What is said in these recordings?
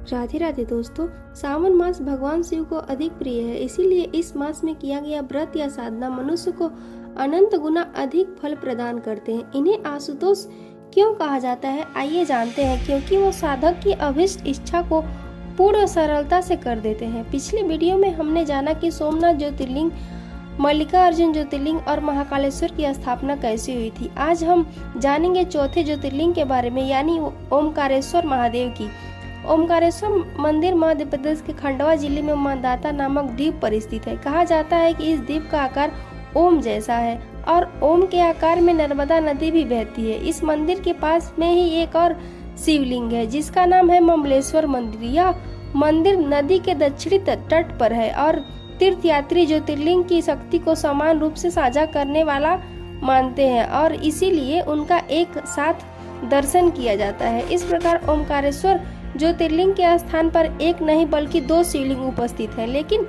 राधे राधे दोस्तों, सावन मास भगवान शिव को अधिक प्रिय है। इसीलिए इस मास में किया गया व्रत या साधना मनुष्य को अनंत गुना अधिक फल प्रदान करते हैं। इन्हें आशुतोष क्यों कहा जाता है, आइए जानते हैं। क्योंकि वो साधक की अभिष्ट इच्छा को पूर्ण सरलता से कर देते हैं। पिछले वीडियो में हमने जाना कि सोमनाथ ज्योतिर्लिंग, मल्लिकार्जुन ज्योतिर्लिंग और महाकालेश्वर की स्थापना कैसे हुई थी। आज हम जानेंगे चौथे ज्योतिर्लिंग के बारे में, यानी ओमकारेश्वर महादेव की। ओमकारेश्वर मंदिर मध्य प्रदेश के खंडवा जिले में मंदाता नामक द्वीप पर स्थित है। कहा जाता है कि इस द्वीप का आकार ओम जैसा है और ओम के आकार में नर्मदा नदी भी बहती है। इस मंदिर के पास में ही एक और शिवलिंग है जिसका नाम है ममलेश्वर मंदिर। यह मंदिर नदी के दक्षिणी तट पर है और तीर्थयात्री ज्योतिर्लिंग की शक्ति को समान रूप से साझा करने वाला मानते हैं और इसीलिए उनका एक साथ दर्शन किया जाता है। इस प्रकार ओमकारेश्वर ज्योतिर्लिंग के स्थान पर एक नहीं बल्कि दो शिवलिंग उपस्थित हैं। लेकिन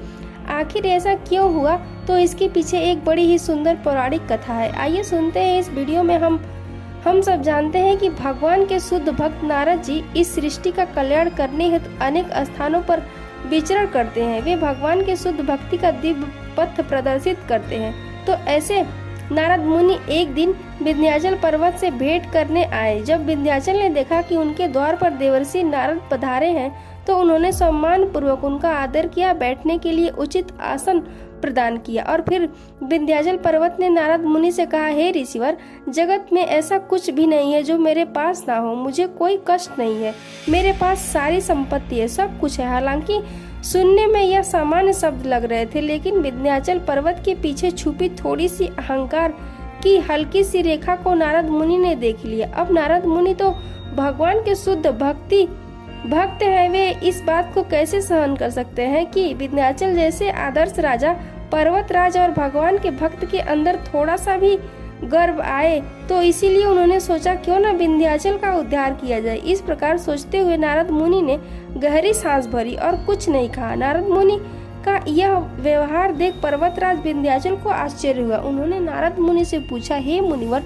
आखिर ऐसा क्यों हुआ, तो इसके पीछे एक बड़ी ही सुंदर पौराणिक कथा है। आइए सुनते हैं। इस वीडियो में हम सब जानते हैं कि भगवान के शुद्ध भक्त नारद जी इस सृष्टि का कल्याण करने हेतु अनेक स्थानों पर विचरण करते हैं। वे भगवान के शुद्ध भक्ति का दिव्य पथ प्रदर्शित करते हैं। तो ऐसे नारद मुनि एक दिन विंध्याचल पर्वत से भेंट करने आए। जब विंध्याचल ने देखा कि उनके द्वार पर देवर्षि नारद पधारे हैं तो उन्होंने सम्मान पूर्वक उनका आदर किया, बैठने के लिए उचित आसन प्रदान किया और फिर विंध्याचल पर्वत ने नारद मुनि से कहा, हे ऋषिवर, जगत में ऐसा कुछ भी नहीं है जो मेरे पास ना हो। मुझे कोई कष्ट नहीं है, मेरे पास सारी संपत्ति है, सब कुछ है। हालांकि सुनने में यह सामान्य शब्द लग रहे थे, लेकिन विंध्याचल पर्वत के पीछे छुपी थोड़ी सी अहंकार की हल्की सी रेखा को नारद मुनि ने देख लिया। अब नारद मुनि तो भगवान के शुद्ध भक्त है, वे इस बात को कैसे सहन कर सकते हैं कि विंध्याचल जैसे आदर्श राजा, पर्वतराज और भगवान के भक्त के अंदर थोड़ा सा भी गर्व आए। तो इसीलिए उन्होंने सोचा क्यों न विंध्याचल का उद्धार किया जाए। इस प्रकार सोचते हुए नारद मुनि ने गहरी सांस भरी और कुछ नहीं कहा। नारद मुनि का यह व्यवहार देख पर्वतराज विंध्याचल को आश्चर्य हुआ। उन्होंने नारद मुनि से पूछा, हे मुनिवर,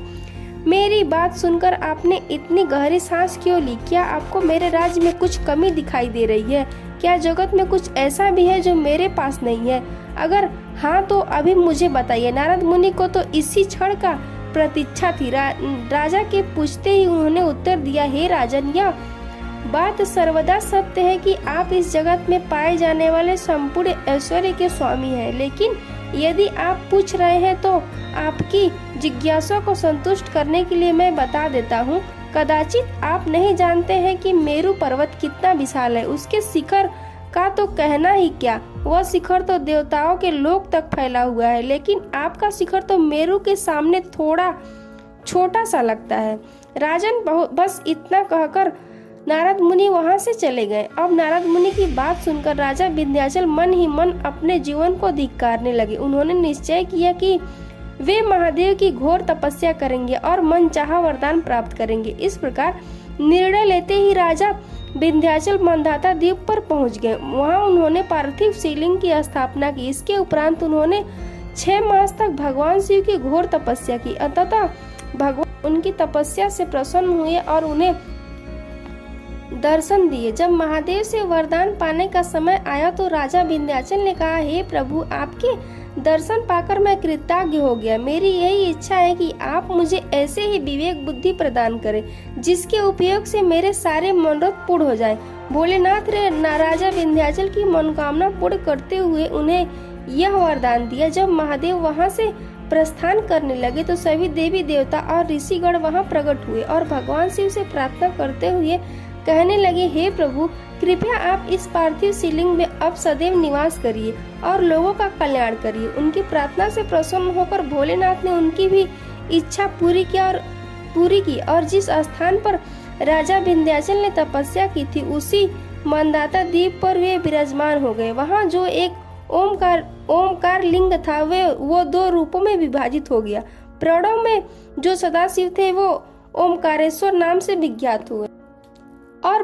मेरी बात सुनकर आपने इतनी गहरी सांस क्यों ली? क्या आपको मेरे राज्य में कुछ कमी दिखाई दे रही है? क्या जगत में कुछ ऐसा भी है जो मेरे पास नहीं है? अगर हाँ तो अभी मुझे बताइए। नारद मुनि को तो इसी क्षण का प्रतीक्षा थी। राजा के पूछते ही उन्होंने उत्तर दिया, हे राजन, यह बात सर्वदा सत्य है कि आप इस जगत में पाए जाने वाले संपूर्ण ऐश्वर्य के स्वामी हैं। लेकिन यदि आप पूछ रहे हैं तो आपकी जिज्ञासा को संतुष्ट करने के लिए मैं बता देता हूँ। कदाचित आप नहीं जानते हैं कि मेरु पर्वत कितना विशाल है। उसके शिखर का तो कहना ही क्या, वह शिखर तो देवताओं के लोक तक फैला हुआ है। लेकिन आपका शिखर तो मेरु के सामने थोड़ा छोटा सा लगता है। राजन, बस इतना कहकर नारद मुनि वहां से चले गए। अब नारद मुनि की बात सुनकर राजा विंध्याचल मन ही मन अपने जीवन को धिक्कारने लगे। उन्होंने निश्चय किया कि वे महादेव की घोर तपस्या करेंगे और मनचाहा वरदान प्राप्त करेंगे। इस प्रकार निर्णय लेते ही राजा विंध्याचल मंदाता द्वीप पर पहुंच गए। वहां उन्होंने पार्थिव शिवलिंग की स्थापना की। इसके उपरांत उन्होंने 6 मास तक भगवान शिव की घोर तपस्या की। अंततः भगवान उनकी तपस्या से प्रसन्न हुए और उन्हें दर्शन दिए। जब महादेव से वरदान पाने का समय आया तो राजा विंध्याचल ने कहा, हे प्रभु, आपके दर्शन पाकर मैं कृतज्ञ हो गया। मेरी यही इच्छा है कि आप मुझे ऐसे ही विवेक बुद्धि प्रदान करें जिसके उपयोग से मेरे सारे मनोरथ पूर्ण हो जाएं। भोलेनाथ ने राजा विंध्याचल की मनोकामना पूर्ण करते हुए उन्हें यह वरदान दिया। जब महादेव वहां से प्रस्थान करने लगे तो सभी देवी देवता और ऋषिगण वहां प्रकट हुए और भगवान शिव से प्रार्थना करते हुए कहने लगे, हे प्रभु, कृपया आप इस पार्थिव शिवलिंग में अब सदैव निवास करिए और लोगों का कल्याण करिए। उनकी प्रार्थना से प्रसन्न होकर भोलेनाथ ने उनकी भी इच्छा पूरी की और जिस स्थान पर राजा विंध्याचल ने तपस्या की थी उसी मंदाता द्वीप पर वे विराजमान हो गए। वहां जो एक ओमकार लिंग था वो 2 रूपों में विभाजित हो गया। प्रणव में जो सदाशिव थे वो ओमकारेश्वर नाम से विख्यात हुए और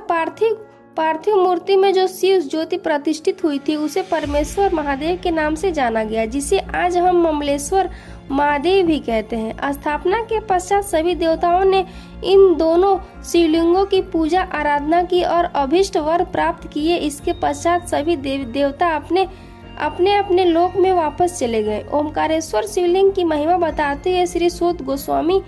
पार्थिव मूर्ति में जो शिव ज्योति प्रतिष्ठित हुई थी उसे परमेश्वर महादेव के नाम से जाना गया, जिसे आज हम ममलेश्वर महादेव भी कहते हैं। स्थापना के पश्चात सभी देवताओं ने इन दोनों शिवलिंगों की पूजा आराधना की और अभीष्ट वर प्राप्त किए। इसके पश्चात सभी देवता अपने अपने लोक में वापस चले गए। ओमकारेश्वर शिवलिंग की महिमा बताते हुए श्री सूत गोस्वामी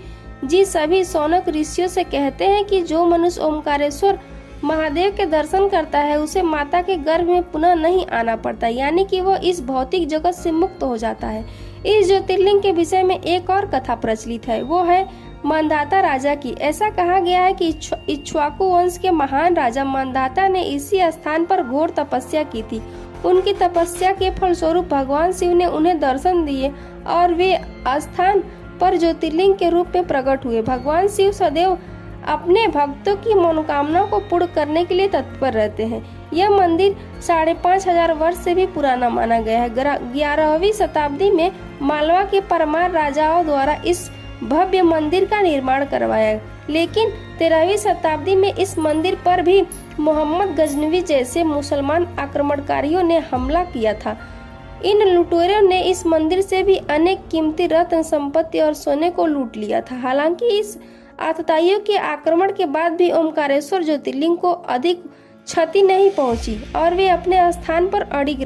जी सभी शौनक ऋषियों से कहते हैं कि जो मनुष्य ओमकारेश्वर महादेव के दर्शन करता है उसे माता के गर्भ में पुनः नहीं आना पड़ता, यानी कि वो इस भौतिक जगत से मुक्त हो जाता है। इस ज्योतिर्लिंग के विषय में एक और कथा प्रचलित है, वो है मांधाता राजा की। ऐसा कहा गया है कि इक्ष्वाकु वंश के महान राजा मांधाता ने इसी स्थान पर घोर तपस्या की थी। उनकी तपस्या के फलस्वरूप भगवान शिव ने उन्हें दर्शन दिए और वे स्थान पर ज्योतिर्लिंग के रूप में प्रकट हुए। भगवान शिव सदैव अपने भक्तों की मनोकामना को पूर्ण करने के लिए तत्पर रहते हैं। यह मंदिर 5500 वर्ष से भी पुराना माना गया है। 11वीं शताब्दी में मालवा के परमार राजाओं द्वारा इस भव्य मंदिर का निर्माण करवाया, लेकिन 13वीं शताब्दी में इस मंदिर पर भी मोहम्मद गजनवी जैसे मुसलमान आक्रमणकारियों ने हमला किया था। इन लुटेरों ने इस मंदिर से भी अनेक कीमती रत्न संपत्ति और सोने को लूट लिया था। हालांकि इस आतताइयों के आक्रमण के बाद भी ओमकारेश्वर ज्योतिर्लिंग को अधिक क्षति नहीं पहुंची और वे अपने स्थान पर अड़िग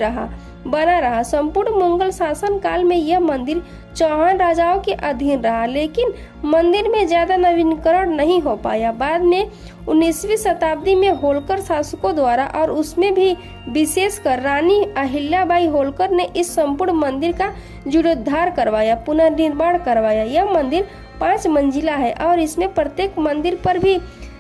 बना रहा। संपूर्ण मुगल शासन काल में यह मंदिर चौहान राजाओं के अधीन रहा, लेकिन मंदिर में ज्यादा नवीनीकरण नहीं हो पाया। बाद में 19वीं शताब्दी में होलकर शासकों द्वारा और उसमें भी विशेषकर रानी अहिल्याबाई होलकर ने इस संपूर्ण मंदिर का जीर्णोद्धार करवाया, पुनर्निर्माण करवाया। यह मंदिर 5 मंजिला है और इसमें प्रत्येक मंदिर पर भी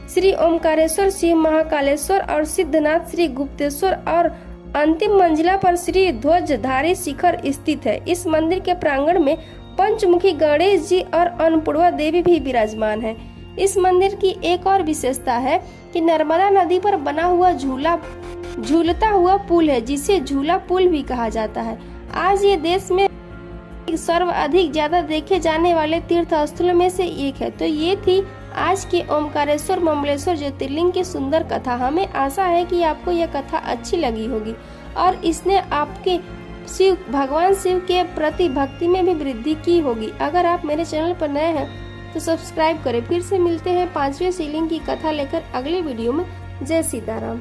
श्री ओमकारेश्वर, शिव महाकालेश्वर और सिद्धनाथ श्री गुप्तेश्वर और अंतिम मंजिला पर श्री ध्वजधारी शिखर स्थित है। इस मंदिर के प्रांगण में पंचमुखी गणेश जी और अन्नपूर्णा देवी भी विराजमान है। इस मंदिर की एक और विशेषता है कि नर्मदा नदी पर बना हुआ झूलता हुआ पुल है, जिसे झूला पुल भी कहा जाता है। आज ये देश में सर्वाधिक ज्यादा देखे जाने वाले तीर्थ स्थलों में से एक है। तो ये थी आज के ओमकारेश्वर ममलेश्वर ज्योतिर्लिंग की सुंदर कथा। हमें आशा है कि आपको यह कथा अच्छी लगी होगी और इसने आपके भगवान शिव के प्रति भक्ति में भी वृद्धि की होगी। अगर आप मेरे चैनल पर नए हैं तो सब्सक्राइब करें। फिर से मिलते हैं 5वें शिवलिंग की कथा लेकर अगले वीडियो में। जय सीताराम।